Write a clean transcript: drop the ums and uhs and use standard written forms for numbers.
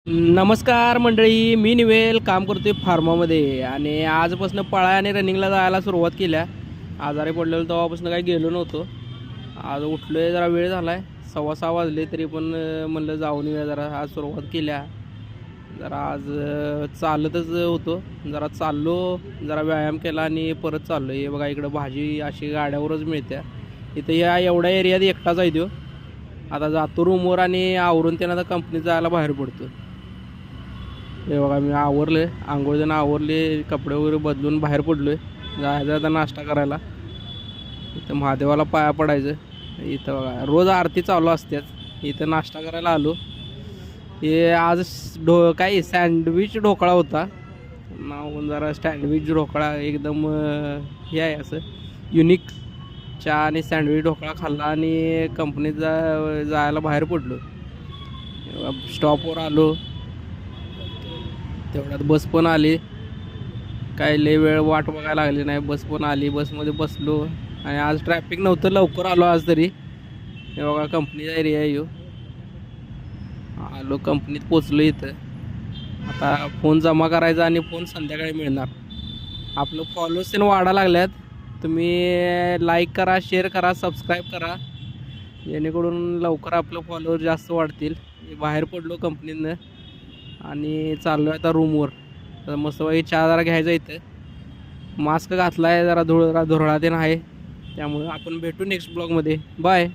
नमस्कार मंडळी, मी निवेल काम करतोय फार्मामध्ये आणि आजपासून पळा आणि रनिंगला जायला सुरुवात केल्या. आजारी पडलेलो तेव्हापासून काही गेलो नव्हतो. आज उठलोय, जरा वेळ झालाय, 6:15 वाजले तरी पण म्हणलं जाऊन येऊया. जरा आज सुरुवात केल्या. जरा आज चालतच होतो, जरा चाललो, जरा व्यायाम केला आणि परत चाललो. हे बघा इकडं भाजी अशी गाड्यावरच मिळते. इथं या एवढ्या एरियात एकटाच आहे तो. आता जातो रूमवर आणि आवरून त्यानं आता कंपनीत जायला बाहेर पडतो. हे बघा मी आवरले, आंघोळ जण आवरले, कपडे वगैरे बदलून बाहेर पडलोय. जायचं आता नाश्ता करायला. इथं महादेवाला पाया पडायचं. इथं बघा रोज आरती चालू असतात. इथं नाश्ता करायला आलो. हे आज काय सँडविच ढोकळा होता. नाव जरा सँडविच ढोकळा एकदम हे आहे असं युनिक. चहा आणि सँडविच ढोकळा खाल्ला आणि कंपनीत जायला बाहेर पडलो. स्टॉपवर आलो, तेवढ्यात बस पण आली. काय लय वेळ वाट बघायला लागली नाही, बस पण आली. बसमध्ये बसलो आणि आज ट्रॅफिक नव्हतं, लवकर आलो आज तरी. हे बघा कंपनीचा एरिया आहे. आलो, कंपनीत पोचलो. इथं आता फोन जमा करायचा आणि फोन संध्याकाळी मिळणार. आपलं फॉलोअर्स वाढा वाढायला लागल्यात. तुम्ही लाईक करा, शेअर करा, सबस्क्राईब करा, जेणेकरून लवकर आपलं फॉलोअर जास्त वाढतील. बाहेर पडलो कंपनीतनं आणि चाललो आहे आता रूमवर. तर मस्तपैकी चहा जरा घ्यायचा. इथं मास्क घातला आहे, जरा धुरळा ते आहे. त्यामुळे आपण भेटू नेक्स्ट ब्लॉगमध्ये. बाय.